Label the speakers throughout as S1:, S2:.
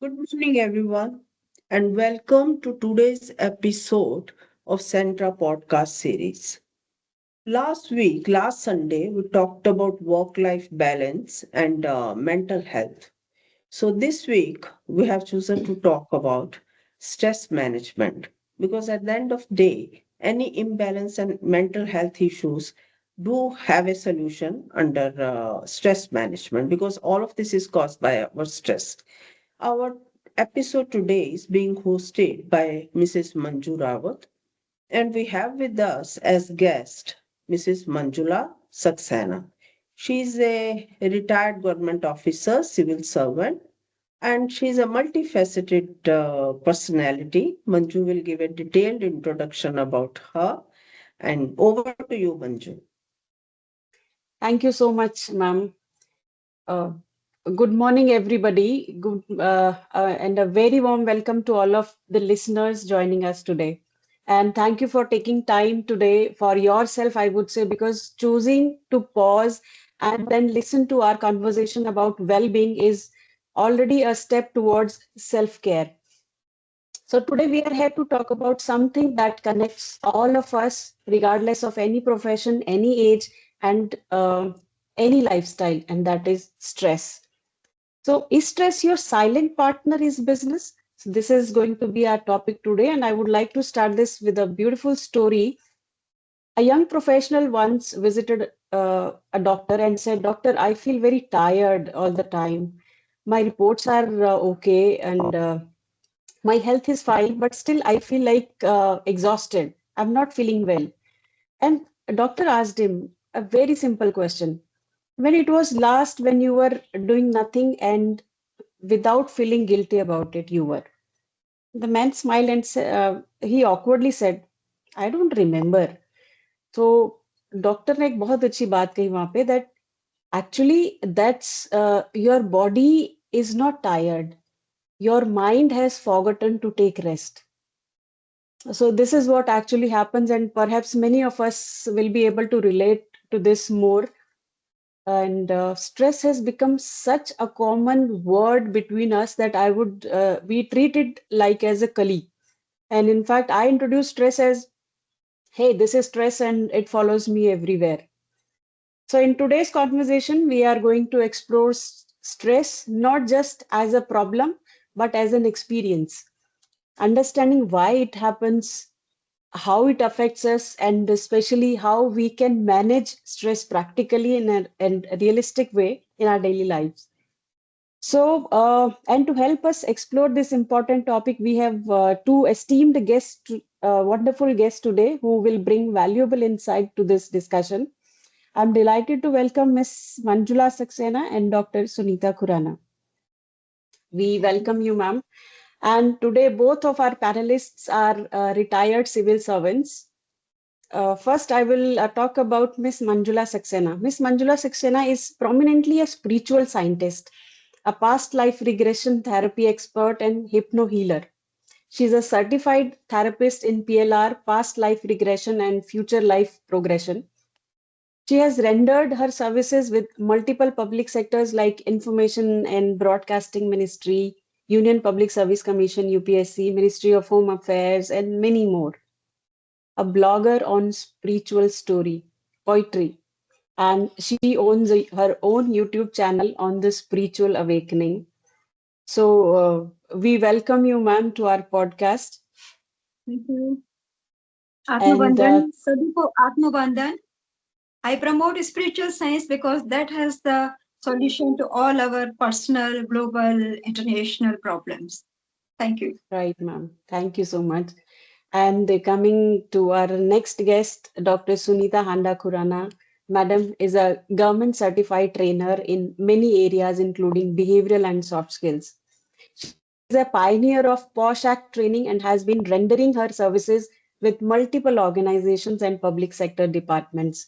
S1: Good morning, everyone, and welcome to today's episode of CenTRA Podcast series. Last Sunday, we talked about work life balance and mental health. So, this week, we have chosen to talk about stress management because at the end of the day, any imbalance and mental health issues do have a solution under stress management because all of this is caused by our stress. Our episode today is being hosted by Mrs. Manju Rawat, and we have with us as guest Mrs. Manjula Saxena. She is a retired government officer, civil servant, and she is a multifaceted personality. Manju will give a detailed introduction about her. And over to you, Manju.
S2: Thank you so much, ma'am. Uh, Good morning, everybody. And a very warm welcome to all of the listeners joining us today. And thank you for taking time today for yourself, I would say, because choosing to pause and then listen to our conversation about well-being is already a step towards self-care. So today we are here to talk about something that connects all of us, regardless of any profession, any age, and any lifestyle, and that is stress. So, is stress your silent partner is business? So this is going to be our topic today, and I would like to start this with a beautiful story. A young professional once visited a doctor and said, "Doctor, I feel very tired all the time. My reports are okay, and my health is fine, but still I feel like exhausted. I'm not feeling well." And a doctor asked him a very simple question. When it was last when you were doing nothing and without feeling guilty about it, you were. The man smiled and he awkwardly said, "I don't remember." So doctor ने एक बहुत अच्छी बात कही वहां पे that actually that's your body is not tired. Your mind has forgotten to take rest. So this is what actually happens, and perhaps many of us will be able to relate to this more. And stress has become such a common word between us that I would we treat it like as a colleague. And in fact, I introduce stress as, "Hey, this is stress, and it follows me everywhere." So in today's conversation, we are going to explore stress not just as a problem, but as an experience, understanding why it happens, how it affects us, and especially how we can manage stress practically in a realistic way in our daily lives. So, and to help us explore this important topic, we have two esteemed guests, wonderful guests today who will bring valuable insight to this discussion. I'm delighted to welcome Ms. Manjula Saxena and Dr. Sunita Khurana. We welcome you, ma'am. And today, both of our panelists are retired civil servants. First, I will talk about Miss Manjula Saxena. Miss Manjula Saxena is prominently a spiritual scientist, a past life regression therapy expert, and hypno healer. She is a certified therapist in PLR, past life regression, and future life progression. She has rendered her services with multiple public sectors like Information and Broadcasting Ministry, Union Public Service Commission, UPSC, Ministry of Home Affairs, and many more. A blogger on spiritual story, poetry, and she owns her own YouTube channel on the spiritual awakening. So we welcome you, ma'am, to our podcast.
S3: Thank you.
S2: And
S3: Atmabandhan, Sadi ko Atmabandhan. I promote spiritual science because that has the solution to all our personal, global, international problems. Thank you.
S2: right, ma'am, thank you so much. And coming to our next guest, Dr. Sunita Handa Khurana. Madam is a government certified trainer in many areas, including behavioral and soft skills. She is a pioneer of POSH Act training and has been rendering her services with multiple organizations and public sector departments.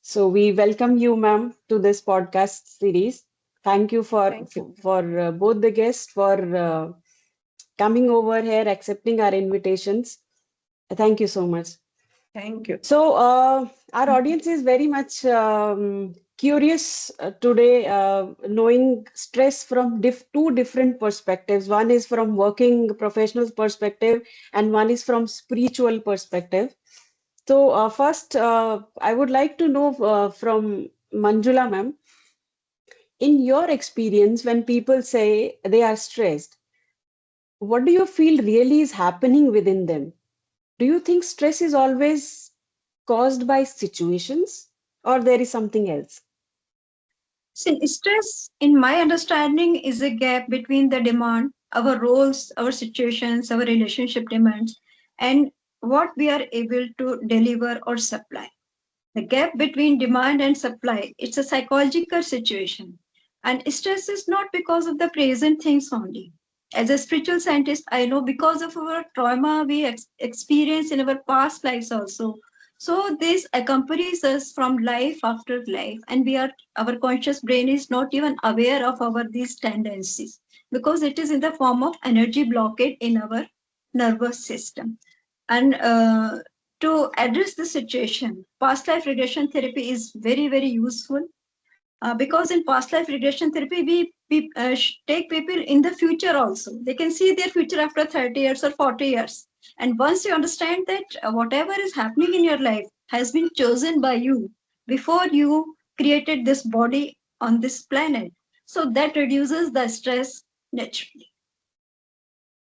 S2: So we welcome you, ma'am, to this podcast series. Thank you
S1: Thank you.
S2: for both the guests for coming over here, accepting our invitations. Thank you so much.
S1: Thank you.
S2: So our audience is very much curious today, knowing stress from two different perspectives. One is from working professionals' perspective, and one is from spiritual perspective. So, first, I would like to know from Manjula ma'am, in your experience, when people say they are stressed, what do you feel really is happening within them? Do you think stress is always caused by situations, or there is something else?
S3: See, stress, in my understanding, is a gap between the demand, our roles, our situations, our relationship demands, and what we are able to deliver or supply. The gap between demand and supply, it's a psychological situation. And stress is not because of the present things only. As a spiritual scientist, I know because of our trauma we experience in our past lives also. So this accompanies us from life after life, and our conscious brain is not even aware of our these tendencies because it is in the form of energy blockade in our nervous system. And to address the situation, past life regression therapy is very, very useful because in past life regression therapy, we take people in the future also. They can see their future after 30 years or 40 years. And once you understand that whatever is happening in your life has been chosen by you before you created this body on this planet, so that reduces the stress naturally.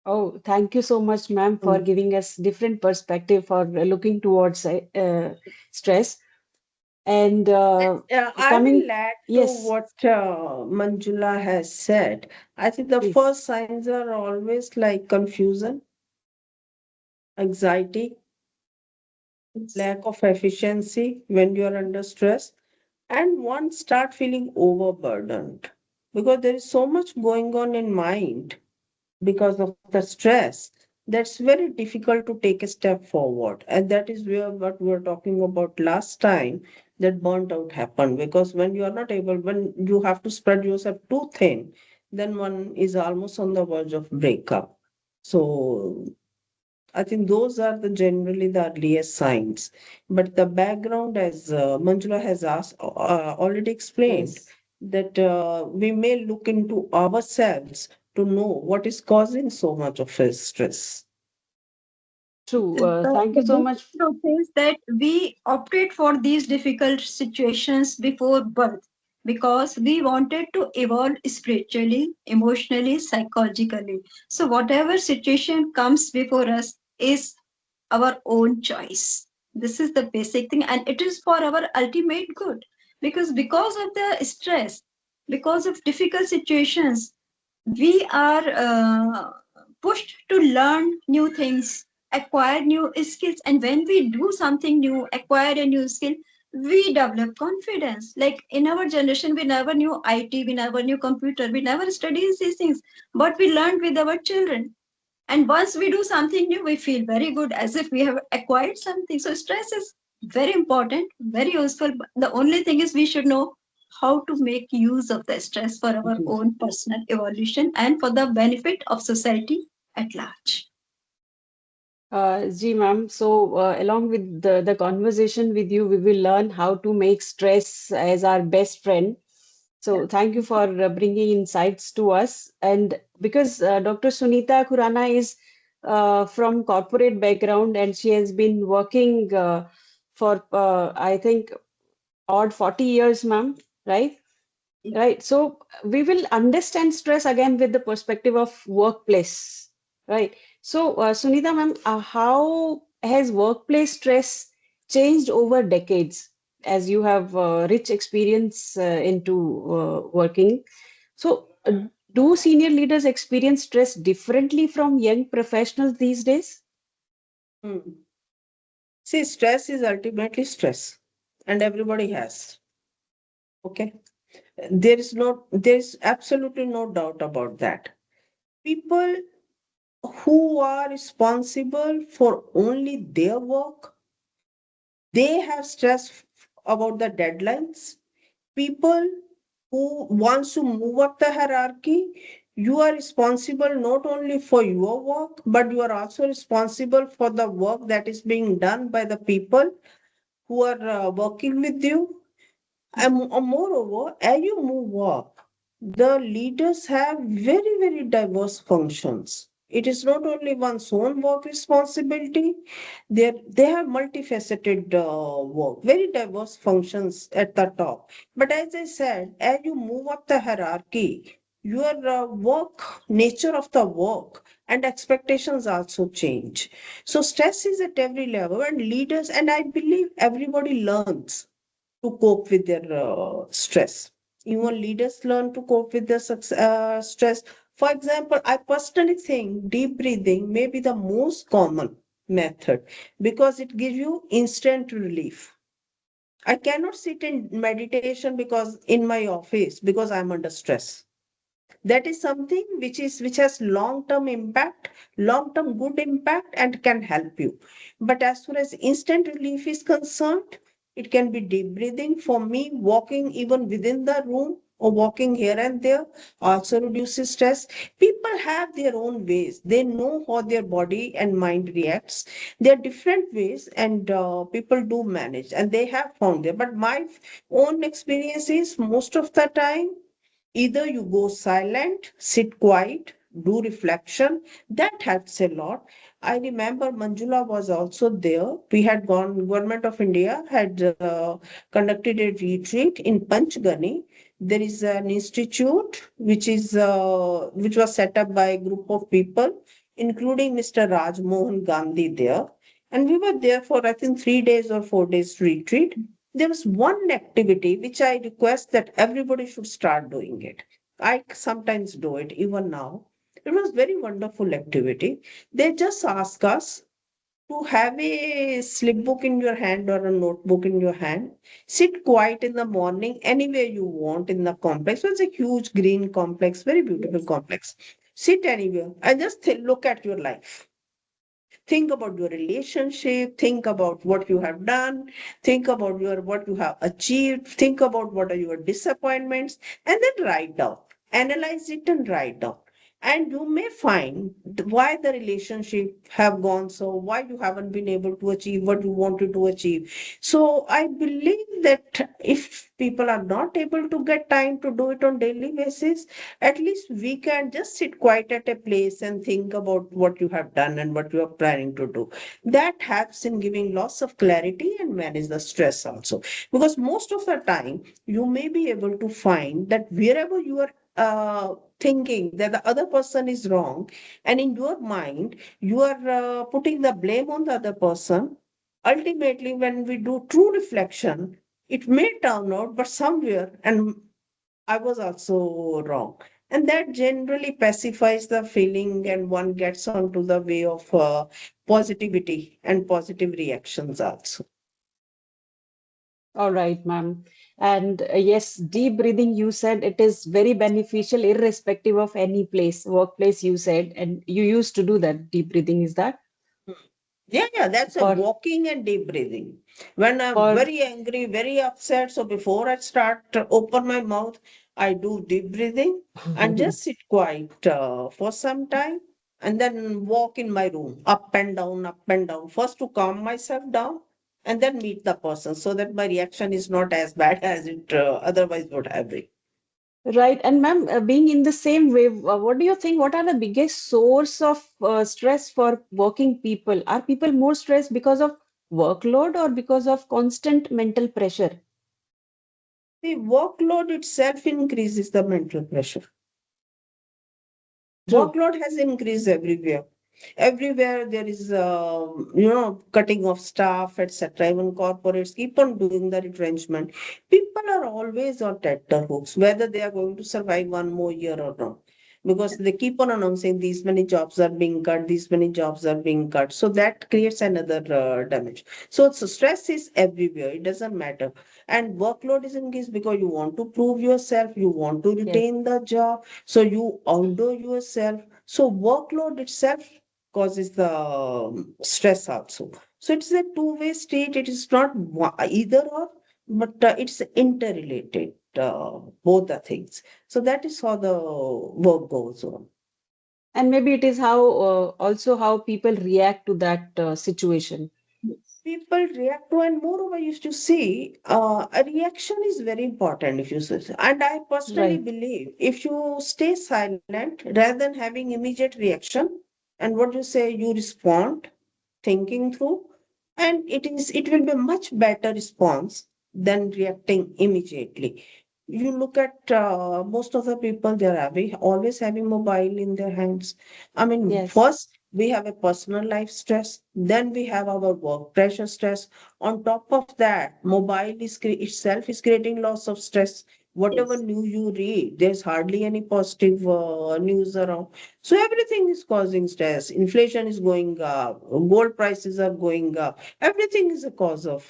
S2: Oh, thank you so much, ma'am, for
S1: Mm.
S2: giving us different perspective for looking towards stress. And
S1: I
S2: coming,
S1: will add to
S2: yes,
S1: what Manjula has said. I think the
S2: please.
S1: first signs are always like confusion, anxiety,
S3: Yes.
S1: lack of efficiency when you are under stress, and one start feeling overburdened because there is so much going on in mind because of the stress that's very difficult to take a step forward, and that is where what we were talking about last time, that burnt out happen because when you are not able, when you have to spread yourself too thin, then one is almost on the verge of breakup. So I think those are the generally the earliest signs. But the background, as Manjula has asked, already explained,
S2: Yes,
S1: that we may look into ourselves to know what is causing so much of his stress.
S2: true. Thank
S3: The
S2: you so
S3: basic
S2: much.
S3: truth is that we opted for these difficult situations before birth because we wanted to evolve spiritually, emotionally, psychologically. So, whatever situation comes before us is our own choice. This is the basic thing, and it is for our ultimate good because of the stress, because of difficult situations, we are pushed to learn new things, acquire new skills, and when we do something new, acquire a new skill, we develop confidence. Like in our generation, we never knew it, we never knew computer, we never studied these things, but we learned with our children. And once we do something new, we feel very good as if we have acquired something. So stress is very important, very useful. But the only thing is we should know how to make use of the stress for our
S1: Mhm.
S3: own personal evolution and for the benefit of society at large.
S2: Ji, ma'am. So, along with the conversation with you, we will learn how to make stress as our best friend.
S3: Yeah.
S2: So, thank you for bringing insights to us. And because Dr. Sunita Khurana is from corporate background and she has been working for, I think, odd 40 years, ma'am, right? Right. So we will understand stress again with the perspective of workplace. Right. So, Sunita ma'am, how has workplace stress changed over decades as you have rich experience into working? So, do senior leaders experience stress differently from young professionals these days?
S1: Hmm. See, stress is ultimately stress, and everybody has. Okay, there is absolutely no doubt about that. People who are responsible for only their work, they have stress about the deadlines. People who wants to move up the hierarchy, you are responsible not only for your work, but you are also responsible for the work that is being done by the people who are working with you. And moreover, as you move up, the leaders have very, very diverse functions. It is not only one's own work responsibility, they have multifaceted work, very diverse functions at the top. But as I said, as you move up the hierarchy, your work, nature of the work, and expectations also change. So stress is at every level, and leaders, and I believe everybody learns to cope with their stress. Even leaders learn to cope with their stress. For example, I personally think deep breathing may be the most common method because it gives you instant relief. I cannot sit in meditation because in my office because I'm under stress. That is something which has long term impact, long term good impact, and can help you. But as far as instant relief is concerned, it can be deep breathing. For me, walking even within the room or walking here and there also reduces stress. People have their own ways, they know how their body and mind reacts. There are different ways, and people do manage and they have found there. But my own experience is most of the time either you go silent, sit quiet, do reflection. That helps a lot. I remember Manjula was also there. We had gone, Government of India had conducted a retreat in Panchgani. There is an institute which was set up by a group of people, including Mr. Raj Mohan Gandhi there. And we were there for I think 3 days or 4 days retreat. There was one activity which I request that everybody should start doing it. I sometimes do it even now. It was very wonderful activity. They just ask us to have a slip book in your hand or a notebook in your hand. Sit quiet in the morning anywhere you want in the complex. So it's a huge green complex, very beautiful complex. Sit anywhere and just look at your life. Think about your relationship, think about what you have done, think about your what you have achieved, think about what are your disappointments, and then write down. Analyze it and write down. And you may find why the relationship have gone so, why you haven't been able to achieve what you wanted to achieve. So I believe that if people are not able to get time to do it on daily basis, at least we can just sit quiet at a place and think about what you have done and what you are planning to do. That helps in giving lots of clarity and manage the stress also. Because most of the time, you may be able to find that wherever you are thinking that the other person is wrong, and in your mind, you are putting the blame on the other person. Ultimately, when we do true reflection, it may turn out, but somewhere, and I was also wrong. And that generally pacifies the feeling, and one gets onto the way of positivity and positive reactions also.
S2: All right, ma'am. And yes, deep breathing, you said it is very beneficial irrespective of any place, workplace, you said, and you used to do that deep breathing, is that
S1: Yeah, that's a
S2: for
S1: walking and deep breathing. When I'm
S2: for
S1: very angry, very upset, so before I start to open my mouth, I do deep breathing and just sit quiet for some time and then walk in my room up and down. First to calm myself down and then meet the person so that my reaction is not as bad as it otherwise would have been.
S2: right? And ma'am, being in the same wave, what do you think? What are the biggest source of stress for working people? Are people more stressed because of workload or because of constant mental pressure?
S1: The workload itself increases the mental pressure.
S2: True.
S1: Workload has increased everywhere. Everywhere there is, cutting of staff, etc. Even corporates keep on doing the retrenchment. People are always on tenterhooks, whether they are going to survive one more year or not. Because they keep on announcing these many jobs are being cut, these many jobs are being cut. So that creates another damage. So stress is everywhere. It doesn't matter. And workload is increased because you want to prove yourself, you want to
S2: Yes.
S1: retain the job, so you outdo yourself. So workload itself causes the stress also. So it's a two-way street. It is not either or, but it's interrelated, both the things. So that is how the work goes on.
S2: And maybe it is how also how people react to that situation.
S1: People react to, and moreover you to see a reaction is very important if you say. And I personally
S2: Right.
S1: believe if you stay silent rather than having immediate reaction, and what you say you respond thinking through, and it will be a much better response than reacting immediately. You look at most of the people, they're always having mobile in their hands. I mean,
S2: Yes.
S1: first we have a personal life stress, then we have our work pressure stress. On top of that, mobile itself is creating lots of stress. Whatever
S3: Yes.
S1: news you read, there's hardly any positive news around. So everything is causing stress. Inflation is going up, gold prices are going up. Everything is a cause of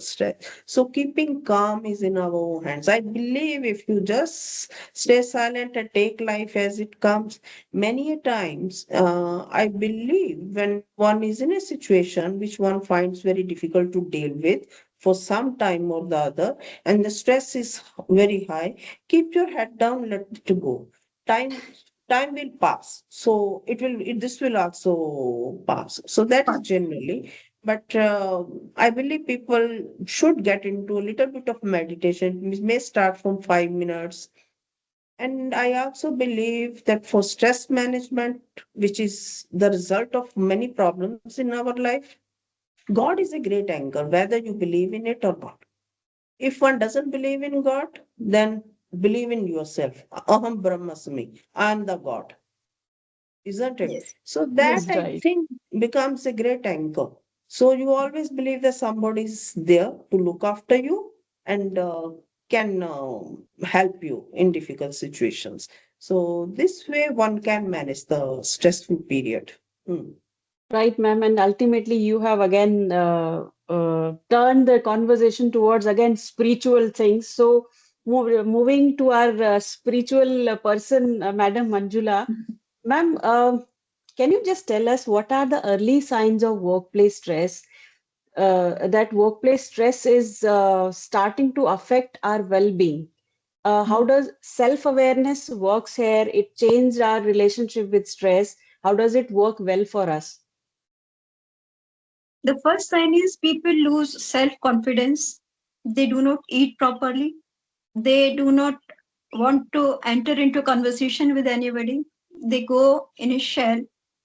S1: stress. So keeping calm is in our own hands. I believe if you just stay silent and take life as it comes, many a times, I believe when one is in a situation which one finds very difficult to deal with for some time or the other, and the stress is very high, keep your head down, let it go. Time will pass. So this will also pass. So that is generally. But I believe people should get into a little bit of meditation. It may start from 5 minutes. And I also believe that for stress management, which is the result of many problems in our life, God is a great anchor, whether you believe in it or not. If one doesn't believe in God, then believe in yourself. Aham Brahmasmi. I am the God, isn't it?
S3: Yes.
S1: So that
S2: Yes,
S3: Yes.
S1: I
S2: right.
S1: think becomes a great anchor. So you always believe that somebody is there to look after you and can help you in difficult situations. So this way one can manage the stressful period. Hmm.
S2: Right, ma'am. And ultimately, you have again turned the conversation towards again spiritual things. So, moving to our spiritual person, Madam Manjula. Ma'am, can you just tell us what are the early signs of workplace stress? That workplace stress is starting to affect our well-being. How does self-awareness works here? It changed our relationship with stress. How does it work well for us?
S3: The first sign is people lose self confidence. They do not eat properly. They do not want to enter into conversation with anybody. They go in a shell.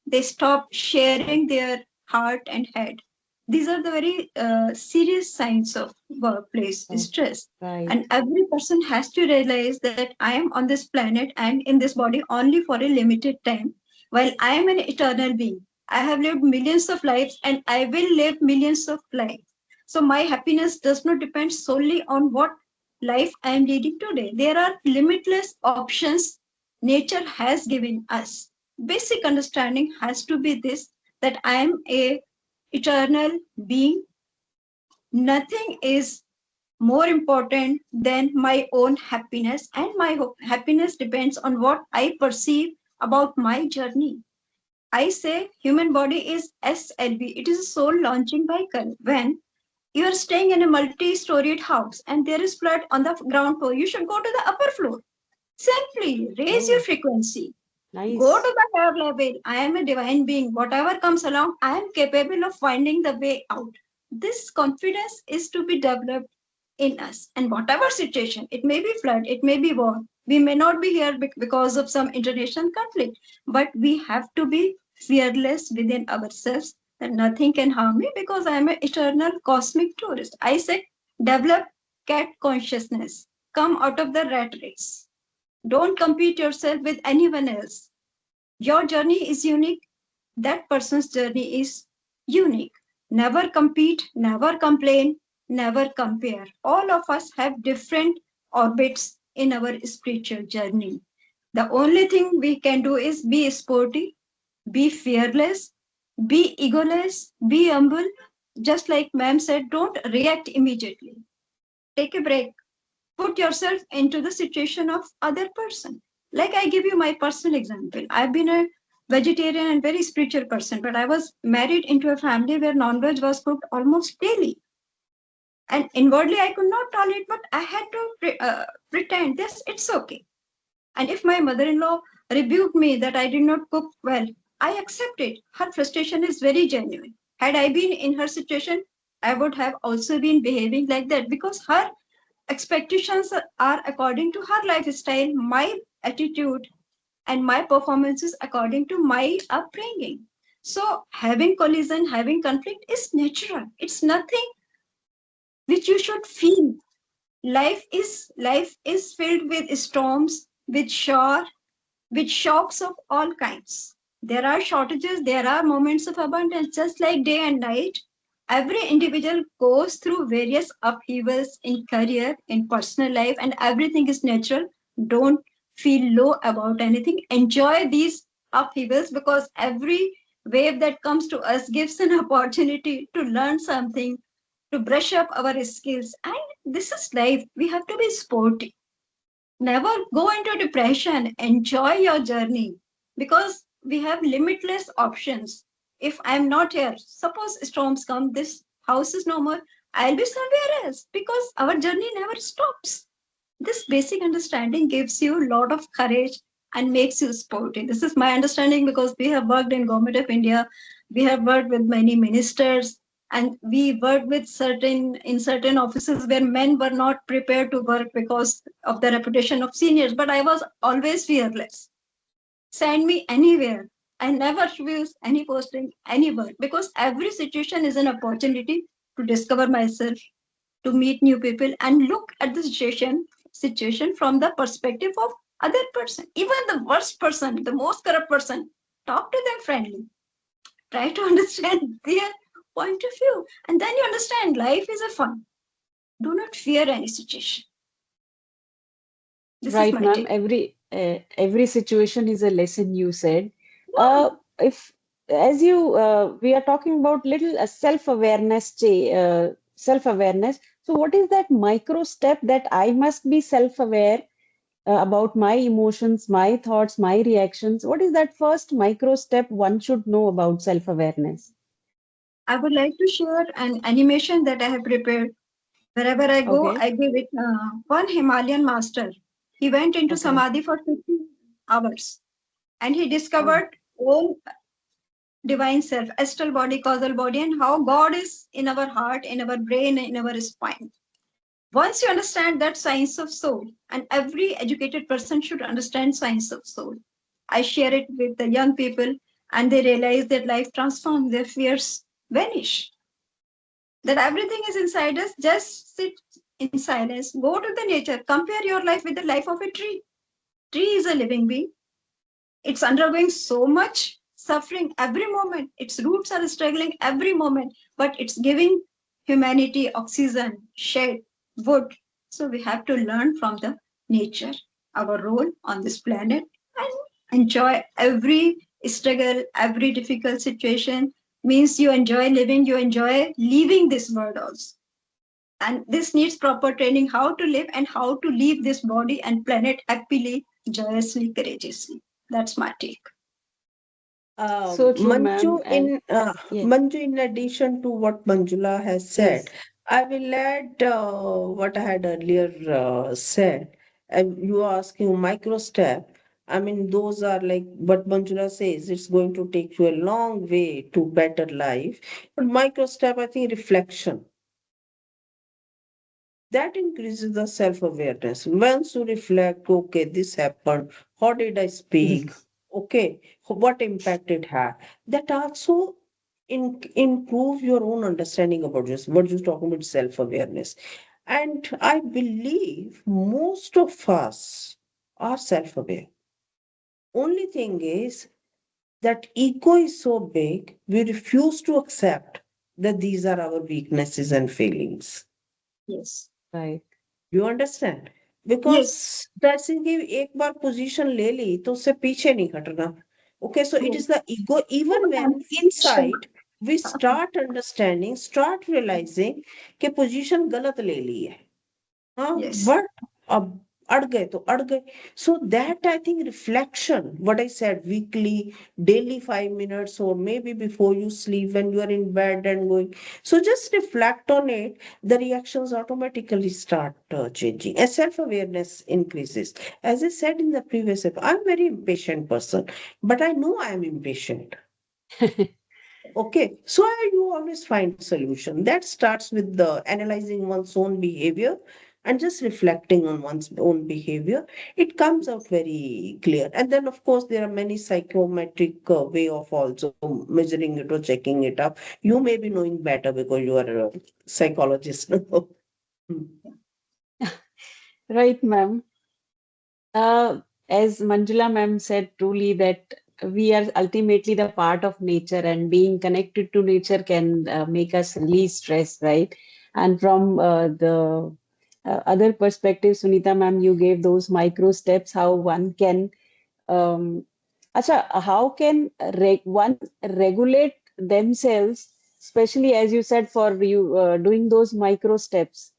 S3: They stop sharing their heart and head. These are the very serious signs of workplace
S2: Oh,
S3: stress.
S2: right.
S3: And every person has to realize that I am on this planet and in this body only for a limited time, while I am an eternal being. I have lived millions of lives and I will live millions of lives. So my happiness does not depend solely on what life I am leading today. There are limitless options nature has given us. Basic understanding has to be this, that I am a eternal being. Nothing is more important than my own happiness, and my happiness depends on what I perceive about my journey. I say human body is SLV. It is a soul launching vehicle. When you are staying in a multi-storied house and there is flood on the ground floor, you should go to the upper floor. Simply raise your
S2: Oh,
S3: frequency. Go
S2: nice.
S3: to the higher level. I am a divine being. Whatever comes along, I am capable of finding the way out. This confidence is to be developed in us. And whatever situation, it may be flood, it may be war. We may not be here because of some international conflict, but we have to be fearless within ourselves that nothing can harm me because I am an eternal cosmic tourist. I said, develop cat consciousness. Come out of the rat race. Don't compete yourself with anyone else. Your journey is unique. That person's journey is unique. Never compete, never complain, never compare. All of us have different orbits in our spiritual journey. The only thing we can do is be sporty, be fearless, be egoless, be humble. Just like ma'am said, don't react immediately. Take a break, put yourself into the situation of other person. Like I give you my personal example. I've been a vegetarian and very spiritual person, but I was married into a family where non-veg was cooked almost daily, and inwardly I could not tolerate, but I had to pretend this, it's okay. And if my mother-in-law rebuked me that I did not cook well, I accept it. Her frustration is very genuine. Had I been in her situation, I would have also been behaving like that because her expectations are according to her lifestyle, my attitude, and my performances according to my upbringing. So having collision, having conflict is natural. It's nothing which you should feel. Life is filled with storms, with shore, with shocks of all kinds. There are shortages, there are moments of abundance, just like day and night. Every individual goes through various upheavals in career, in personal life, and everything is natural. Don't feel low about anything. Enjoy these upheavals because every wave that comes to us gives an opportunity to learn something, to brush up our skills. And this is life. We have to be sporty. Never go into depression. Enjoy your journey because we have limitless options. If I'm not here, suppose storms come, this house is no more, I'll be somewhere else because our journey never stops. This basic understanding gives you a lot of courage and makes you sporty. This is my understanding because we have worked in Government of India, we have worked with many ministers, and we worked with certain offices where men were not prepared to work because of the reputation of seniors. But I was always fearless. Send me anywhere. I never refuse any posting, any work because every situation is an opportunity to discover myself, to meet new people and look at the situation from the perspective of other person, even the worst person, the most corrupt person. Talk to them friendly, try to understand their point of view, and then you understand life is a fun. Do not fear any situation. This is
S2: Right,
S3: my
S2: ma'am.
S3: take.
S2: Every situation is a lesson, you said.
S3: Yeah,
S2: If as you we are talking about little self-awareness. So what is that micro step that I must be self-aware about my emotions, my thoughts, my reactions? What is that first micro step one should know about self-awareness?
S3: I would like to share an animation that I have prepared. Wherever I go,
S2: Okay,
S3: I give it one Himalayan master. He went into
S2: okay.
S3: samadhi for 50 hours and he
S2: Oh,
S3: discovered all divine self, astral body, causal body, and how God is in our heart, in our brain, in our spine. Once you understand that science of soul, and every educated person should understand science of soul. I share it with the young people, and they realize that life transforms, their fears vanish, that everything is inside us. Just sit in silence, go to the nature, compare your life with the life of a tree. Tree is a living being. It's undergoing so much suffering every moment. Its roots are struggling every moment, but it's giving humanity oxygen, shade, wood. So we have to learn from the nature, our role on this planet, and enjoy every struggle, every difficult situation. Means you enjoy living, you enjoy leaving this world also. And this needs proper training how to live and how to leave this body and planet happily, joyously, courageously. That's my take.
S2: so true,
S1: Manju,
S2: ma'am. And yeah,
S1: In addition to what Manjula has said,
S2: yes.
S1: I will add what I had earlier said. You are asking micro step. I mean, those are like what Manjula says. It's going to take you a long way to better life. But micro step, I think reflection that increases the self-awareness. Once you reflect, okay, this happened. How did I speak? Okay, what impact it had. That also improve your own understanding about just what you're talking about self-awareness. And I believe most of us are self-aware. Only thing is that ego is so big, we refuse to accept that these are our weaknesses and failings.
S3: Yes.
S2: Right.
S1: You understand?
S3: Yes.
S1: Because that's in कि एक बार position ले ली तो उससे पीछे नहीं हटना. Okay, so it
S3: Yes.
S1: is the ego. Even when inside we start understanding, start realizing कि position गलत ले ली है. हाँ,
S3: Yes.
S1: but अब अड़ गए तो अड़ गए. So that I think reflection, what I said, weekly, daily 5 minutes, or maybe before you sleep when you are in bed and going. So just reflect on it. The reactions automatically start changing. As self-awareness increases. As I said in the previous episode, I'm a very impatient person, but I know I'm impatient. Okay, so you always find solution. That starts with the analyzing one's own behavior and just reflecting on one's own behavior. It comes out very clear. And then, of course, there are many psychometric way of also measuring it or checking it up. You may be knowing better because you are a psychologist. Hmm.
S2: Right, ma'am. As Manjula ma'am said, truly that we are ultimately the part of nature, and being connected to nature can make us release stress, right? And from the other perspective, Sunita ma'am, you gave those micro steps how one can, um, how can one regulate themselves, especially as you said, for you doing those micro steps.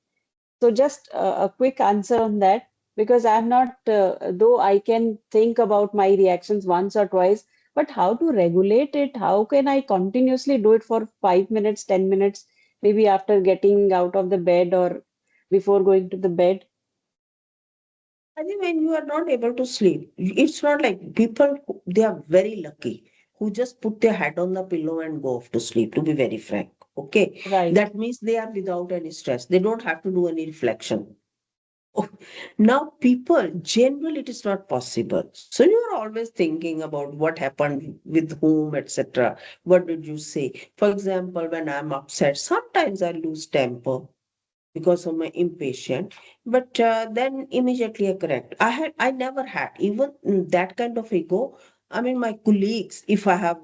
S2: So just a quick answer on that, because I'm not, though I can think about my reactions once or twice, but how to regulate it? How can I continuously do it for 5 minutes, 10 minutes, maybe after getting out of the bed or before going to the bed?
S1: I think when you are not able to sleep, it's not like people, they are very lucky who just put their head on the pillow and go off to sleep, to be very frank. Okay.
S2: Right.
S1: That means they are without any stress. They don't have to do any reflection. Oh, now, people, generally, it is not possible. So you are always thinking about what happened with whom, etc. What did you say? For example, when I'm upset, sometimes I lose temper because of my impatient, but then immediately I correct. I never had even that kind of ego. I mean, my colleagues, if I have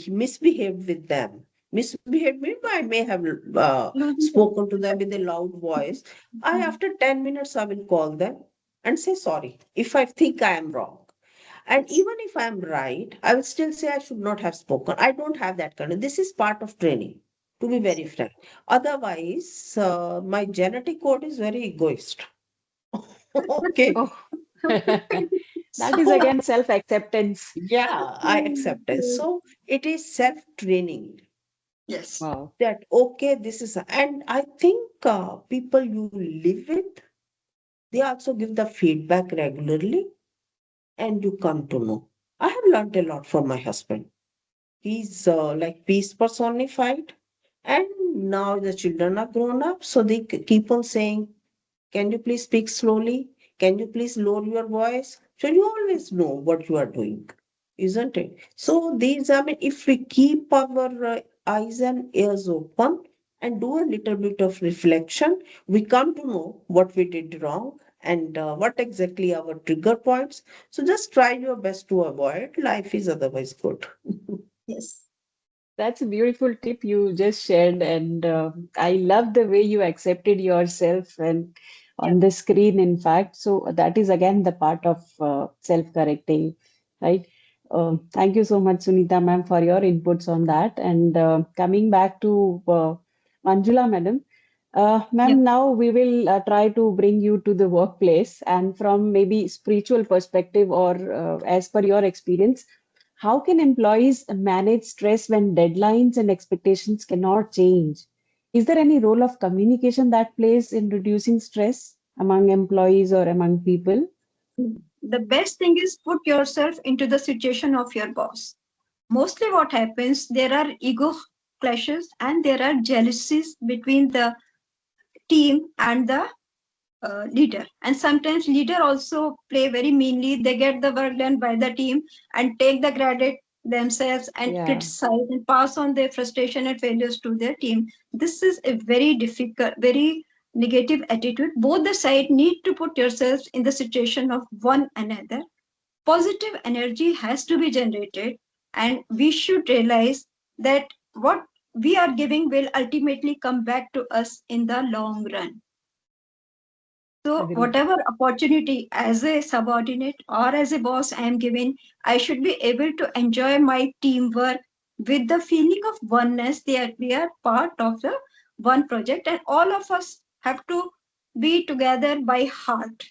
S1: misbehaved with them, misbehaved me, I may have
S3: Losing
S1: spoken to
S3: control.
S1: them with a loud voice. I, after 10 minutes, I will call them and say sorry if I think I am wrong. And
S3: Yes.
S1: even if I'm right, I will still say I should not have spoken. I don't have that kind of. This is part of training, to be
S3: Yes.
S1: very frank. Otherwise, my genetic code is very egoist. Okay.
S2: Oh, that is
S1: So,
S2: again self-acceptance.
S1: yeah, I accept it. So, it is self-training
S3: Yes.
S2: Wow.
S1: that, okay, this is, and I think people you live with, they also give the feedback regularly and you come to know. I have learned a lot from my husband. He's like peace personified. And now the children are grown up, so they keep on saying, can you please speak slowly? Can you please lower your voice? So you always know what you are doing, isn't it? So these, I mean, if we keep our eyes and ears open and do a little bit of reflection, we come to know what we did wrong and what exactly our trigger points. So just try your best to avoid. Life is otherwise good.
S3: Yes.
S2: That's a beautiful tip you just shared, and I love the way you accepted yourself and on the screen, in fact. So that is again the part of self-correcting, right? Thank you so much, Sunita ma'am, for your inputs on that. And coming back to Manjula madam,
S3: Yeah.
S2: ma'am, now we will try to bring you to the workplace, and from maybe spiritual perspective or as per your experience, how can employees manage stress when deadlines and expectations cannot change? Is there any role of communication that plays in reducing stress among employees or among people?
S3: The best thing is put yourself into the situation of your boss. Mostly what happens, there are ego clashes and there are jealousies between the team and the leader, and sometimes leader also play very meanly. They get the work done by the team and take the credit themselves and
S2: Yeah,
S3: criticize and pass on their frustration and failures to their team. This is a very difficult, very negative attitude. Both the side need to put yourselves in the situation of one another. Positive energy has to be generated, and we should realize that what we are giving will ultimately come back to us in the long run. So,
S2: agreed.
S3: whatever opportunity as a subordinate or as a boss I am given, I should be able to enjoy my teamwork with the feeling of oneness that we are part of the one project, and all of us have to be together by heart.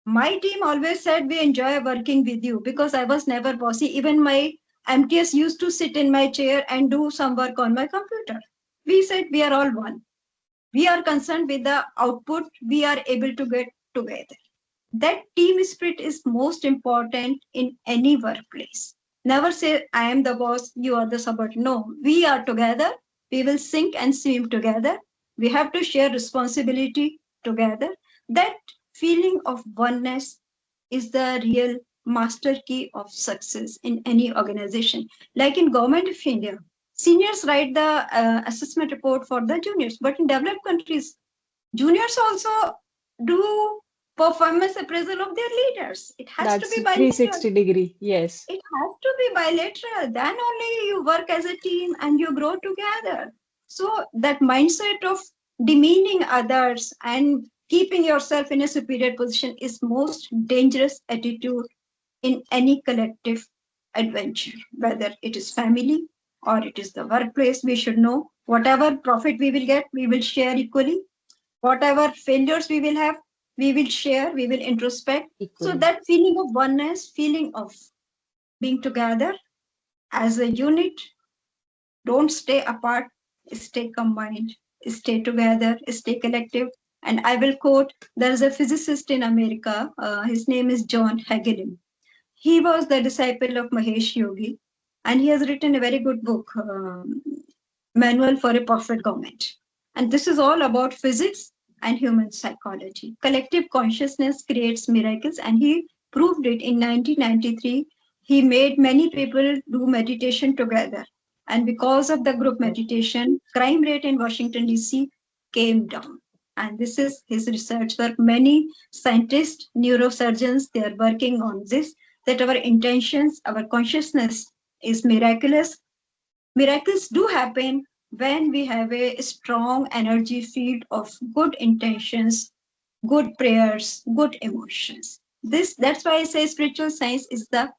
S3: My team always said we enjoy working with you because I was never bossy. Even my MTS used to sit in my chair and do some work on my computer. We said we are all one. We are concerned with the output we are able to get together. That team spirit is most important in any workplace. Never say, I am the boss, you are the subordinate. No, we are together. We will sink and swim together. We have to share responsibility together. That feeling of oneness is the real master key of success in any organization. Like in Government of India, seniors write the assessment report for the juniors, but in developed countries, juniors also do performance appraisal of their leaders. It has to
S2: That's
S3: be bilateral.
S2: 360 degree. Yes.
S3: It has to be bilateral. Then only you work as a team and you grow together. So that mindset of demeaning others and keeping yourself in a superior position is most dangerous attitude in any collective adventure, whether it is family or it is the workplace. We should know whatever profit we will get, we will share equally. Whatever failures we will have, we will share, we will introspect. So
S2: Equally.
S3: that feeling of oneness, feeling of being together as a unit, don't stay apart, stay combined, stay together, stay collective. And I will quote, there is a physicist in America, his name is John Hagelin. He was the disciple of Mahesh Yogi, and he has written a very good book, Manual for a Perfect Government. And this is all about physics and human psychology. Collective consciousness creates miracles, and he proved it in 1993. He made many people do meditation together. And because of the group meditation, crime rate in Washington, D.C. came down. And this is his research work. Many scientists, neurosurgeons, they are working on this, that our intentions, our consciousness is miraculous. Miracles do happen when we have a strong energy field of good intentions, good prayers, good emotions. That's why I say spiritual science is the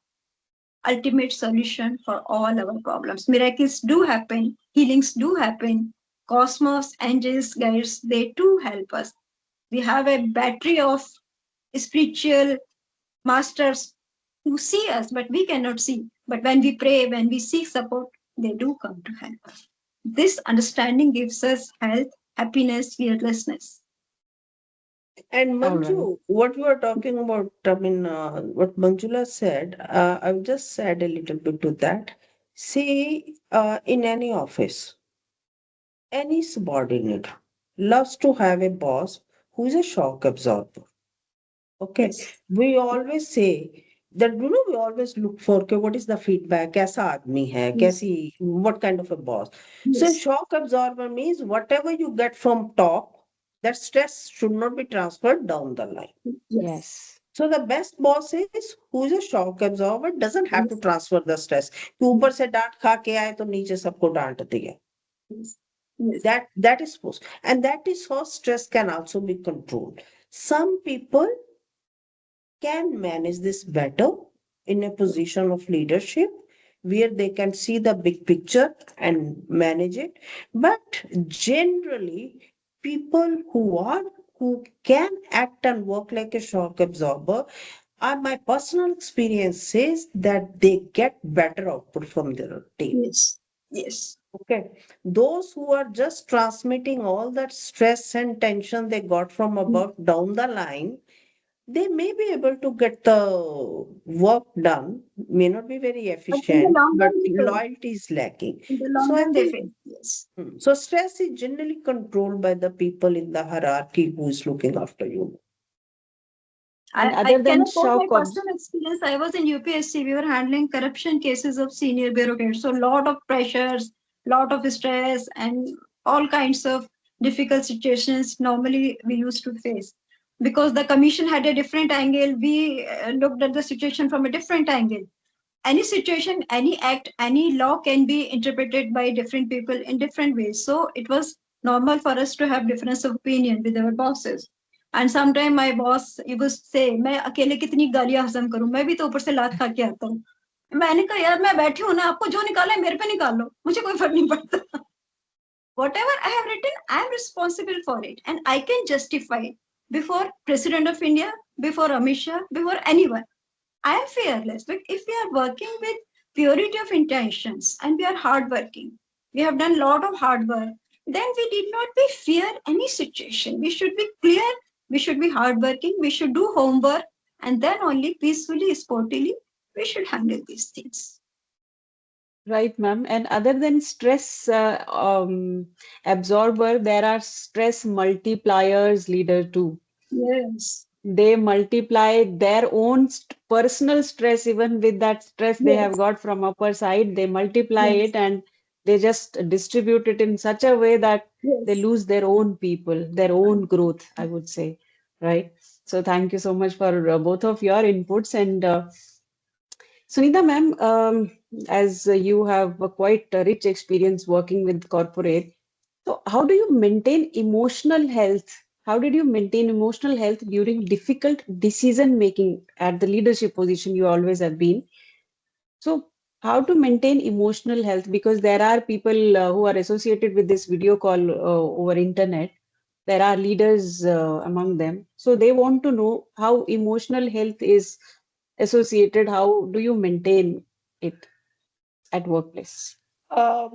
S3: ultimate solution for all our problems. Miracles do happen, healings do happen, cosmos, angels, guides, they too help us. We have a battery of spiritual masters who see us, but we cannot see. But when we pray, when we seek support, they do come to help us. This understanding gives us health, happiness, fearlessness.
S1: And
S2: All right.
S1: Manju, what you are talking about, what Manjula said, I've just said a little bit to that. See, in any office, any subordinate loves to have a boss who is a shock absorber. Okay,
S3: Yes,
S1: we always say that we always look for okay, what is the feedback, कैसा आदमी है,
S3: yes,
S1: कैसी, what kind of a boss. So
S3: yes,
S1: shock absorber means whatever you get from top, that stress should not be transferred down the line.
S3: yes,
S2: Yes.
S1: So the best boss is who is a shock absorber, doesn't have to
S3: yes,
S1: transfer the stress. कि ऊपर से डांट खा के आए तो नीचे सबको डांट दिया.
S3: yes, yes,
S1: That is supposed, and that is how stress can also be controlled. Some people can manage this better in a position of leadership where they can see the big picture and manage it. But generally, people who can act and work like a shock absorber, my personal experience says that they get better output from their team.
S3: yes, yes,
S1: Okay, those who are just transmitting all that stress and tension they got from above down the line, they may be able to get the work done, may not be very
S3: but in the
S1: efficient,
S3: long
S1: but
S3: run, they fail.
S1: loyalty is lacking.
S3: In the
S1: So
S3: long
S1: I
S3: run, they
S1: think
S3: fail. Yes.
S1: so stress is generally controlled by the people in the hierarchy who is looking after you.
S2: And
S3: I
S2: other
S3: can
S2: than
S3: quote my
S2: shock obs.
S3: personal experience. I was in UPSC. We were handling corruption cases of senior bureaucrats. So a lot of pressures, lot of stress, and all kinds of difficult situations normally we used to face. Because the commission had a different angle, we looked at the situation from a different angle. Any situation, any act, any law can be interpreted by different people in different ways. So it was normal for us to have difference of opinion with our bosses. And sometimes my boss he would say, मैं अकेले कितनी गालियां हजम करूं, मैं भी तो ऊपर से लात खा के आता हूँ. मैंने कहा यार मैं बैठी हूं ना, आपको जो निकाला है मेरे पे निकाल लो, मुझे कोई फर्क नहीं पड़ता. Whatever I have written, I am responsible for it, and I can justify before President of India, before Amisha, before anyone. I am fearless. But if we are working with purity of intentions and we are hardworking, we have done a lot of hard work, then we need not be fear any situation. We should be clear, we should be hardworking, we should do homework, and then only peacefully, sportively, we should handle these things.
S2: Right, ma'am. And other than stress absorber, there are stress multipliers leader too.
S3: Yes.
S2: They multiply their own personal stress, even with that stress they have
S3: Yes.
S2: got from upper side, they multiply
S3: Yes.
S2: it and they just distribute it in such a way that they
S3: Yes.
S2: lose their own people, their own growth, I would say. Right. So thank you so much for both of your inputs. And Sunita ma'am, as you have a quite a rich experience working with corporate, so how do you maintain emotional health? How did you maintain emotional health during difficult decision making at the leadership position you always have been? So how to maintain emotional health? Because there are people who are associated with this video call over internet. There are leaders among them. So they want to know how emotional health is associated. How do you maintain it at workplace?
S1: Uh,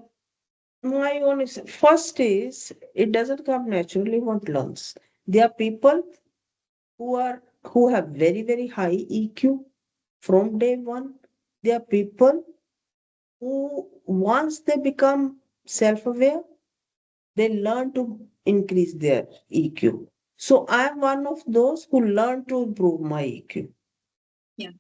S1: my own is first is it doesn't come naturally. One learns. There are people who have very very high EQ from day one. There are people who once they become self-aware, they learn to increase their EQ. So I am one of those who learn to improve my EQ.
S3: Yeah.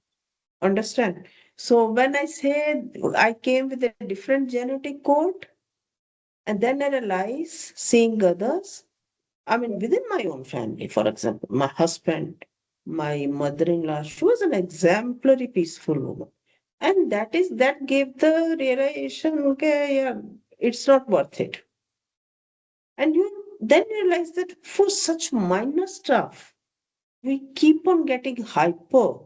S1: Understand? So when I say I came with a different genetic code, and then I realize seeing others, I mean, within my own family, for example, my husband, my mother-in-law, she was an exemplary, peaceful woman. And that gave the realization, okay, yeah, it's not worth it. And you then realize that for such minor stuff, we keep on getting hyper.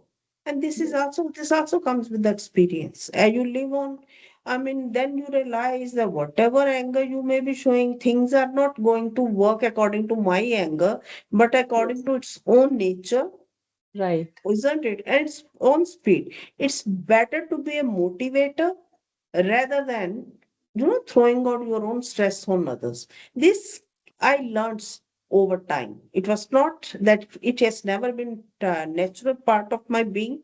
S1: And this also comes with the experience. As you live on, I mean, then you realize that whatever anger you may be showing, things are not going to work according to my anger, but according
S3: Yes.
S1: to its own nature,
S2: Right.
S1: isn't it? And its own speed. It's better to be a motivator rather than throwing out your own stress on others. This I learned over time. It was not that it has never been a natural part of my being.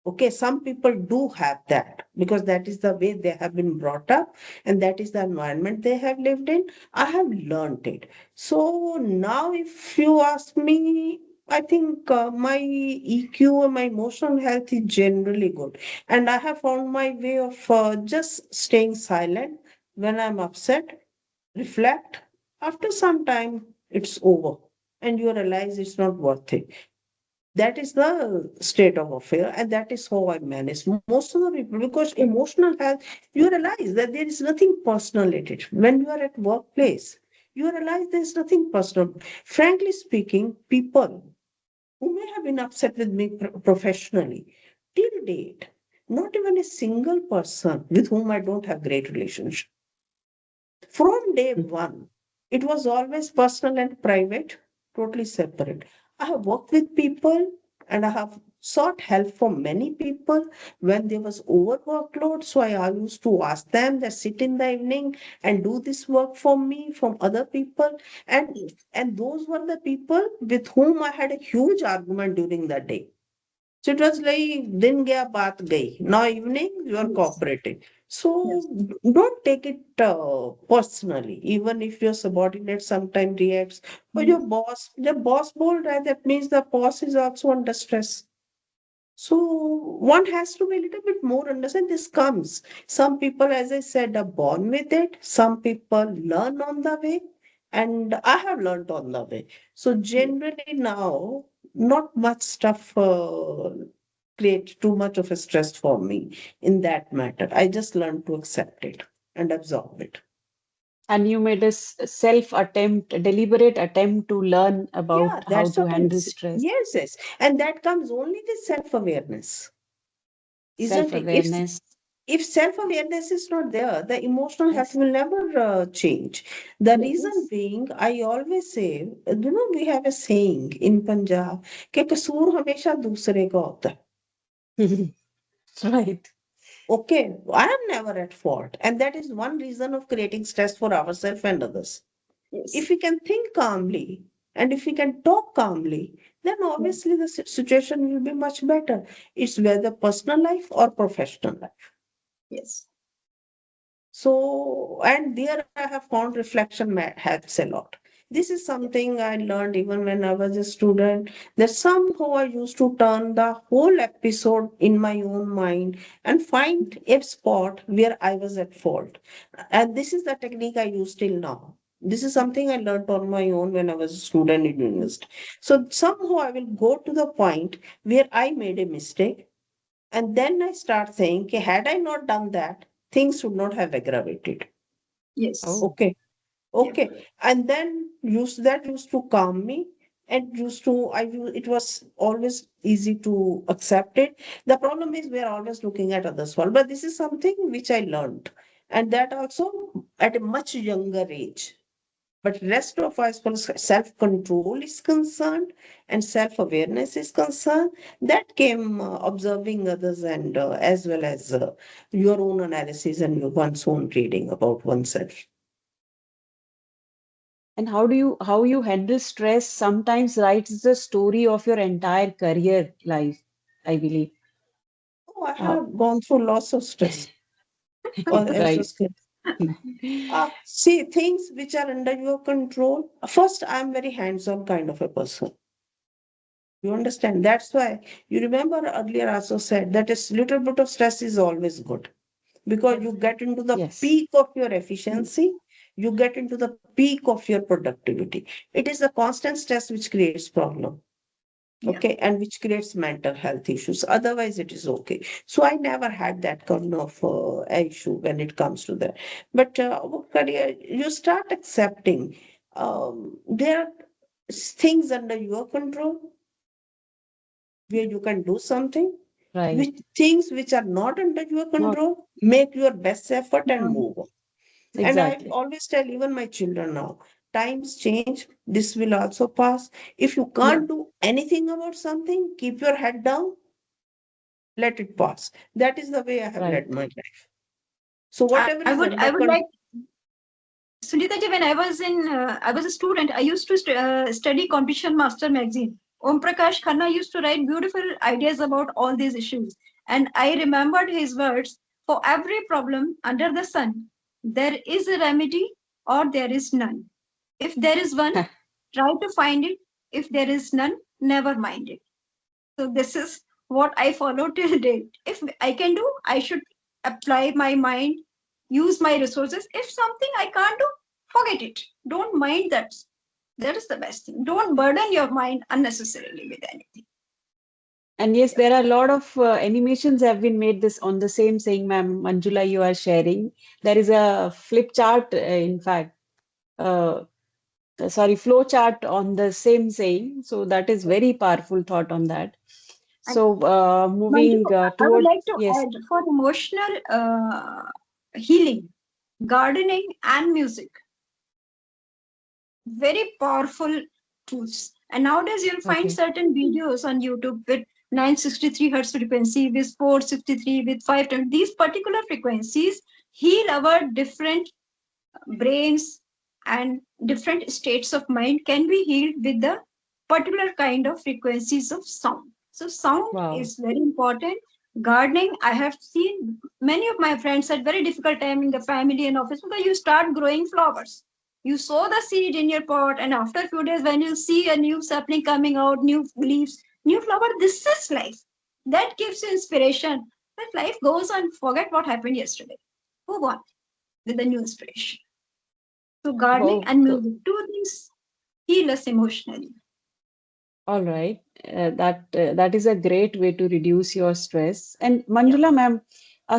S1: Okay, some people do have that because that is the way they have been brought up and that is the environment they have lived in. I have learned it. So now, if you ask me, I think my EQ and my emotional health is generally good. And I have found my way of just staying silent when I'm upset, reflect. After some time, it's over and you realize it's not worth it. That is the state of affair, and that is how I manage most of the people. Because emotional health, you realize that there is nothing personal in it. When you are at workplace, you realize there is nothing personal. Frankly speaking, people who may have been upset with me professionally till date, not even a single person with whom I don't have great relationship. From day one, it was always personal and private, totally separate. I have worked with people and I have sought help from many people when there was over workload. So I used to ask them that sit in the evening and do this work for me from other people. And
S3: Yes.
S1: and those were the people with whom I had a huge argument during the day. So it was like, din gaya baat gayi. Now evening you are
S3: Yes.
S1: cooperating. So
S3: Yes.
S1: don't take it personally, even if your subordinate sometimes reacts or
S3: Mhm.
S1: the boss bol raha hai, that means the boss is also under stress. So one has to be a little bit more understand this comes. Some people, as I said, are born with it. Some people learn on the way, and I have learned on the way. So
S3: Yes.
S1: generally now, not much stuff create too much of a stress for me in that matter. I just learned to accept it and absorb it.
S2: And you made a self attempt, a deliberate attempt to learn
S1: Yeah,
S2: about how
S1: that's
S2: to
S1: what I'm
S2: handle
S1: saying.
S2: stress,
S1: Yes, yes. And that comes only with self-awareness,
S2: self
S1: isn't it?
S2: awareness.
S1: If self-awareness is not there, the emotional health
S2: Yes.
S1: will never change. The reason
S3: Yes.
S1: being, I always say, we have a saying in Punjab, कि कसूर हमेशा दूसरे का होता है.
S2: Right.
S1: Okay, I am never at fault, and that is one reason of creating stress for ourselves and others. If
S3: Yes.
S1: we can think calmly and if we can talk calmly, then
S3: Yeah.
S1: obviously the situation will be much better. It's whether personal life or professional life.
S3: Yes.
S1: So, and there I have found reflection helps a lot. This is something I learned even when I was a student, that somehow I used to turn the whole episode in my own mind and find a spot where I was at fault. And this is the technique I use till now. This is something I learned on my own when I was a student in university. So somehow I will go to the point where I made a mistake, and then I start saying, okay, had I not done that, things would not have aggravated.
S3: Yes.
S2: Oh,
S1: Okay.
S3: Yeah.
S1: Okay. And then used to calm me, and it was always easy to accept it. The problem is we are always looking at others' fault. But this is something which I learned. And that also at a much younger age. But rest of us, as far as self-control is concerned and self-awareness is concerned, that came observing others, and as well as your own analysis and your one's own reading about oneself.
S2: and how you handle stress sometimes writes the story of your entire career life, I believe.
S1: Oh, I
S2: Uh,
S1: have gone through lots of stress as a
S2: right.
S1: skill. See, things which are under your control. First, I'm very hands-on kind of a person. You understand? That's why you remember earlier also said that a little bit of stress is always good, because you get into the
S2: Yes.
S1: peak of your efficiency, you get into the peak of your productivity. It is the constant stress which creates problem.
S3: Yeah.
S1: Okay, and which creates mental health issues. Otherwise it is okay. So I never had that kind of issue when it comes to that. But career, you start accepting there are things under your control where you can do something,
S2: Right.
S1: which things which are not under your
S2: Not
S1: control, make your best effort and
S3: Um,
S1: move on. And I
S2: exactly.
S1: always tell even my children now, times change, this will also pass. If you
S3: yeah.
S1: can't do anything about something, keep your head down, let it pass. That is the way I have led
S2: Right.
S1: my life. So whatever
S3: I
S1: is
S3: would
S1: under
S3: I would
S1: control,
S3: like Sunita ji, when I was a student, I used to study Competition Master magazine. Om Prakash Khanna used to write beautiful ideas about all these issues. And I remembered his words: for every problem under the sun, there is a remedy or there is none. If there is one, try to find it. If there is none, never mind it. So this is what I follow till date. If I can do, I should apply my mind, use my resources. If something I can't do, forget it. Don't mind that. That is the best thing. Don't burden your mind unnecessarily with anything.
S2: And yes,
S3: Yeah.
S2: there are a lot of animations have been made this on the same saying, ma'am, Manjula, you are sharing. There is a flip chart, in fact, uh, sorry, flow chart on the same saying. So that is very powerful thought on that.
S3: And
S2: So
S3: Manju,
S2: moving
S3: I would
S2: toward,
S3: like to
S2: yes,
S3: add for emotional healing, gardening and music, very powerful tools. And nowadays you'll find
S2: okay,
S3: certain videos on YouTube with 963 hertz frequency, with 463, with 520. These particular frequencies heal our different brains, and different states of mind can be healed with the particular kind of frequencies of sound. So sound
S2: wow,
S3: is very important. Gardening, I have seen many of my friends had very difficult time in the family and office, because you start growing flowers. You sow the seed in your pot, and after a few days, when you see a new sapling coming out, new leaves, new flower, this is life. That gives you inspiration. That life goes on. Forget what happened yesterday. Move on with the new inspiration. So gardening
S2: oh,
S3: and
S2: so
S3: music, two things heal us emotionally.
S2: all right. That is a great way to reduce your stress. And
S3: Yeah.
S2: Manjula, ma'am,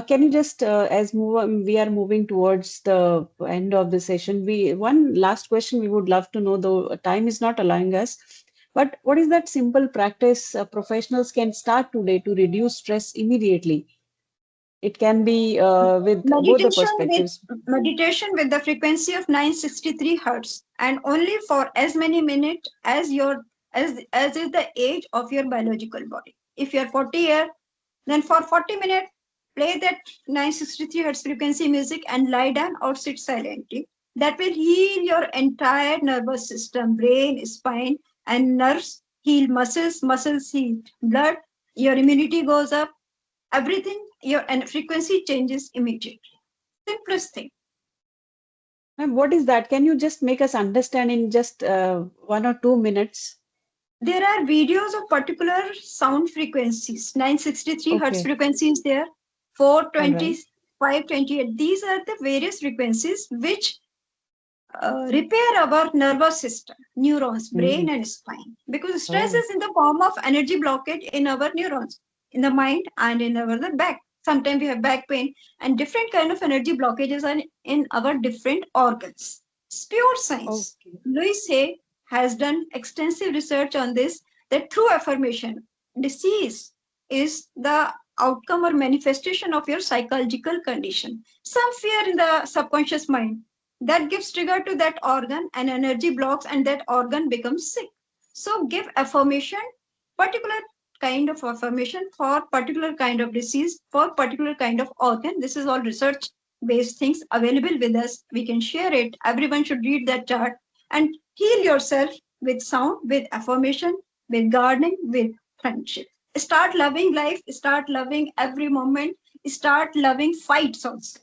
S2: can you just we are moving towards the end of the session. We one last question we would love to know, though time is not allowing us. But what is that simple practice professionals can start today to reduce stress immediately? It can be with both the
S3: Meditation with
S2: perspectives.
S3: the frequency of 963 hertz, and only for as many minutes as as is the age of your biological body. If you are 40 years, then for 40 minutes play that 963 hertz frequency music and lie down or sit silently. That will heal your entire nervous system, brain, spine, and nerves. Heal muscles, muscles heal blood, your immunity goes up, everything, your and frequency changes immediately. Simplest thing.
S2: Ma'am, what is that? Can you just make us understand in just 1 or 2 minutes?
S3: There are videos of particular sound frequencies. 963 hertz
S2: Okay,
S3: frequency is there,
S2: all
S3: 420,
S2: right.
S3: 528. These are the various frequencies which repair our nervous system, neurons,
S2: Mm-hmm.
S3: brain, and spine. Because stress
S2: Oh,
S3: is in the form of energy blockage in our neurons, in the mind, and in our the back. Sometimes we have back pain, and different kind of energy blockages are in our different organs. It's pure science.
S2: okay.
S3: Louis Hay has done extensive research on this. That through affirmation, disease is the outcome or manifestation of your psychological condition. Some fear in the subconscious mind that gives trigger to that organ and energy blocks and that organ becomes sick. So give affirmation, particular kind of affirmation for particular kind of disease, for particular kind of organ. This is all research based things available with us. We can share it. Everyone should read that chart and heal yourself with sound, with affirmation, with gardening, with friendship. Start loving life, start loving every moment, start loving fights also.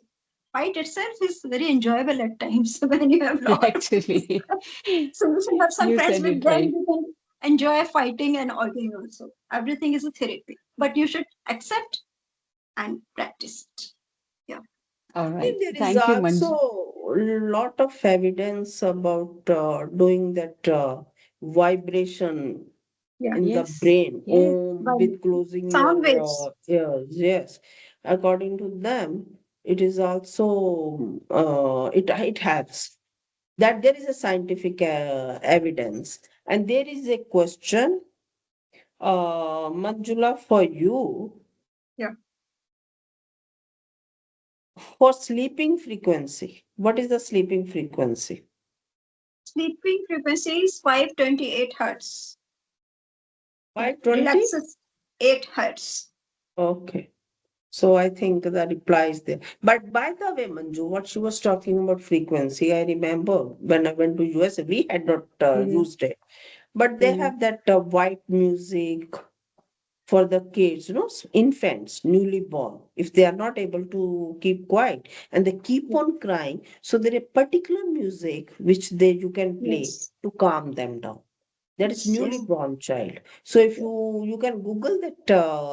S3: Fight itself is very enjoyable at times when you have lot of friends.
S2: Actually,
S3: So you should have some
S2: you
S3: friends
S2: said
S3: with
S2: it
S3: them
S2: right.
S3: you can enjoy fighting and arguing also. Everything is a therapy, but you should accept and practice it. Yeah.
S2: All
S1: I
S2: right.
S1: think there is
S2: Thank you,
S1: also
S2: Manju.
S1: a lot of evidence about doing that vibration
S3: Yeah.
S1: in the
S2: Yes,
S1: brain
S2: yes,
S1: with closing
S3: Sound
S1: your
S3: waves.
S1: ears. Yes, according to them, it is also it helps. That there is a scientific evidence, and there is a question, Manjula, for you
S3: Yeah.
S1: for sleeping frequency. What is the sleeping frequency?
S3: Sleeping frequency is 528 hertz. It
S1: 520?
S3: relaxes 8 hertz.
S1: Okay. So I think that applies there. But by the way, Manju, what she was talking about frequency, I remember when I went to US, we had not
S2: mm-hmm.
S1: used it. But they
S2: Mm-hmm.
S1: have that white music for the kids, infants, newly born. If they are not able to keep quiet and they keep on crying, so there is particular music which they you can play
S3: Yes.
S1: to calm them down. That is
S3: Yes.
S1: newly
S3: Yes.
S1: born child. So if you can Google that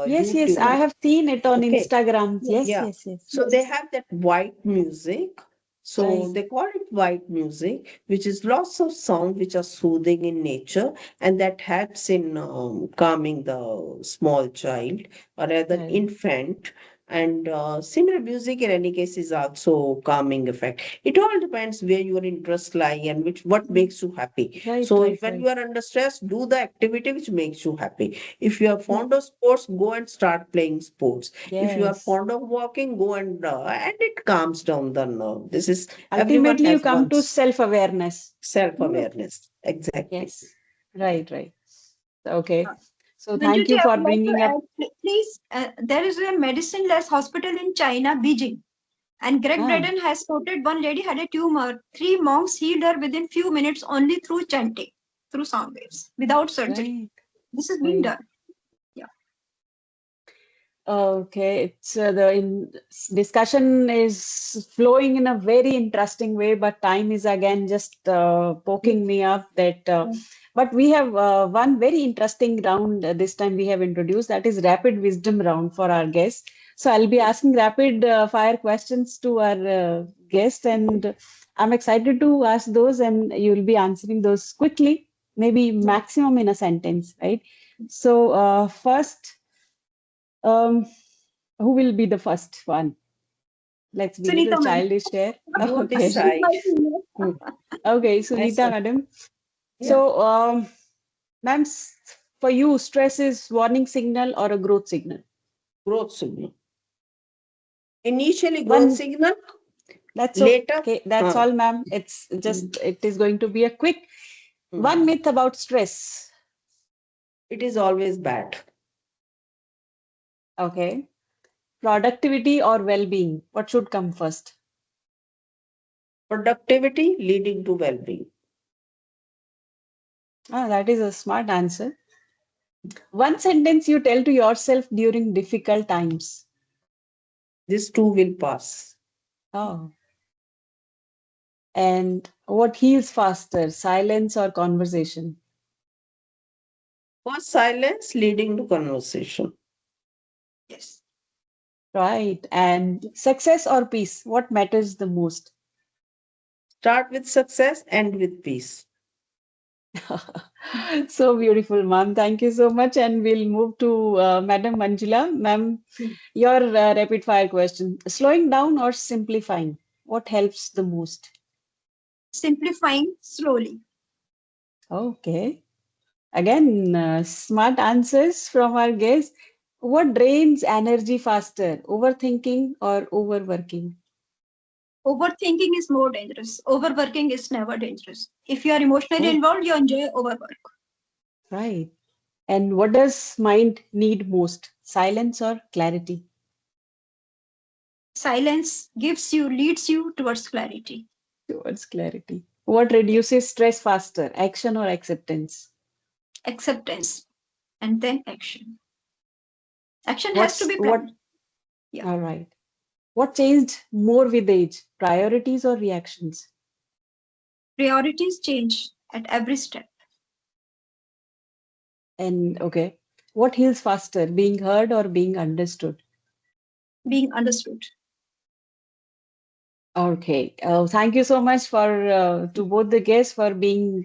S2: Yes, yes, I
S1: YouTube,
S2: have seen it on
S1: okay.
S2: Instagram. Yes,
S3: Yes.
S1: Yeah.
S2: yes, yes.
S1: So they
S3: Yes.
S1: have that white music. So
S2: Right,
S1: they call it white music, which is lots of sound which are soothing in nature, and that helps in calming the small child or rather
S2: right,
S1: infant. And similar music in any case is also calming effect. It all depends where your interests lie and which what makes you happy.
S2: right,
S1: So if
S2: right,
S1: when
S2: right.
S1: you are under stress, do the activity which makes you happy. If you are
S3: Yes.
S1: fond of sports, go and start playing sports. If you are
S2: Yes.
S1: fond of walking, go and it calms down the nerve. This is everyone
S2: Ultimately, you
S1: has
S2: come to
S1: once
S2: self-awareness. Yes,
S1: self-awareness. Exactly.
S2: yes. Right, right. Okay.
S3: Uh,
S2: So thank
S3: Manjuji,
S2: you
S3: I
S2: for
S3: would like to
S2: bringing up.
S3: add, please, there is a medicine-less hospital in China, Beijing. And Greg
S2: Ah,
S3: Braden has quoted one lady had a tumor. Three monks healed her within few minutes only through chanting, through sound waves, without surgery.
S2: right,
S3: This has been
S2: right.
S3: done. Yeah.
S2: Okay, it's discussion is flowing in a very interesting way, but time is again just poking me up that.
S3: Yeah.
S2: But we have one very interesting round this time we have introduced, that is rapid wisdom round for our guests. So I'll be asking rapid fire questions to our guest, and I'm excited to ask those, and you'll be answering those quickly, maybe
S3: Yeah.
S2: maximum in a sentence, right? So first. Um, who will be the first one? Let's be little
S3: Sunita ma'am.
S2: childish here.
S1: You
S2: Okay.
S3: She's
S1: decide.
S3: my senior.
S1: Hmm.
S2: Okay,
S1: Yes,
S2: Sunita
S1: sir.
S2: madam.
S1: Yeah.
S2: So, ma'am, for you, stress is warning signal or a growth signal?
S1: Growth signal. Initially growth
S2: One,
S1: signal,
S2: that's
S1: later,
S2: okay. That's
S1: huh.
S2: all, ma'am. It's
S1: Hmm.
S2: just, it is going to be a quick one
S1: Hmm.
S2: myth about stress.
S1: It is always bad.
S2: Okay. Productivity or well-being? What should come first?
S1: Productivity leading to well-being.
S2: Ah, that is a smart answer. One sentence you tell to yourself during difficult times.
S1: This too will pass.
S2: Oh, and what heals faster, silence or conversation?
S1: Was silence leading to conversation?
S3: Yes.
S2: Right. And success or peace, what matters the most?
S1: Start with success, end with peace.
S2: So beautiful, ma'am. Thank you so much. And we'll move to Madam Manjula. Ma'am,
S3: Hmm.
S2: your rapid fire question. Slowing down or simplifying? What helps the most?
S3: Simplifying slowly.
S2: Okay. Again, smart answers from our guests. What drains energy faster, overthinking or overworking?
S3: Overthinking is more dangerous. Overworking is never dangerous. If you are emotionally
S2: Oh,
S3: involved, you enjoy overwork.
S2: right. And what does mind need most, silence or clarity?
S3: Silence leads you towards clarity.
S2: Towards clarity. What
S3: Yeah.
S2: reduces stress faster, action or acceptance?
S3: Acceptance and then action. Action has to
S2: What's
S3: be
S2: what?
S3: planned. Yeah.
S2: All right. What changed more with age, priorities or reactions?
S3: Priorities change at every step.
S2: And okay, what heals faster, being heard or being understood?
S3: Being understood.
S2: Okay. Thank you so much for to both the guests for being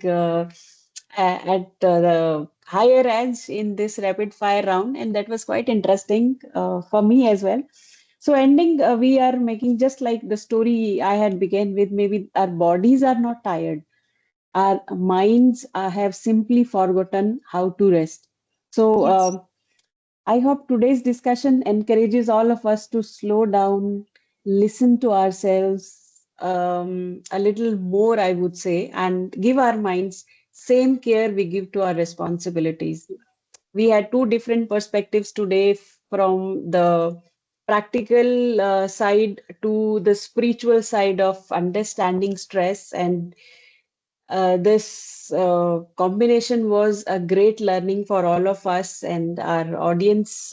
S2: at the higher edge in this rapid fire round, and that was quite interesting for me as well. So, ending, we are making just like the story I had began with. Maybe our bodies are not tired, our minds have simply forgotten how to rest. So,
S3: Yes.
S2: I hope today's discussion encourages all of us to slow down, listen to ourselves a little more, I would say, and give our minds same care we give to our responsibilities. We had two different perspectives today from the practical side to the spiritual side of understanding stress and this combination was a great learning for all of us and our audience,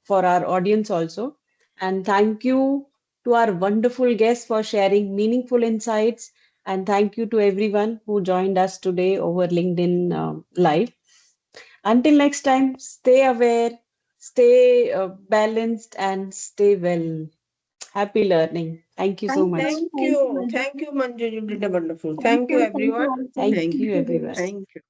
S2: for our audience also. And thank you to our wonderful guests for sharing meaningful insights. And thank you to everyone who joined us today over LinkedIn Live. Until next time, stay aware, stay balanced, and stay well. Happy learning. Thank you so
S3: Thank
S2: much.
S3: you.
S1: Thank
S3: Thank you,
S1: you.
S3: Manju.
S1: Thank you, Manju. You did a wonderful.
S3: Thank
S1: Thank you,
S3: you. Thank you
S1: everyone.
S3: all for
S2: Thank
S1: Thank
S2: you,
S1: you.
S3: listening to
S2: everyone.
S3: this.
S1: Thank you.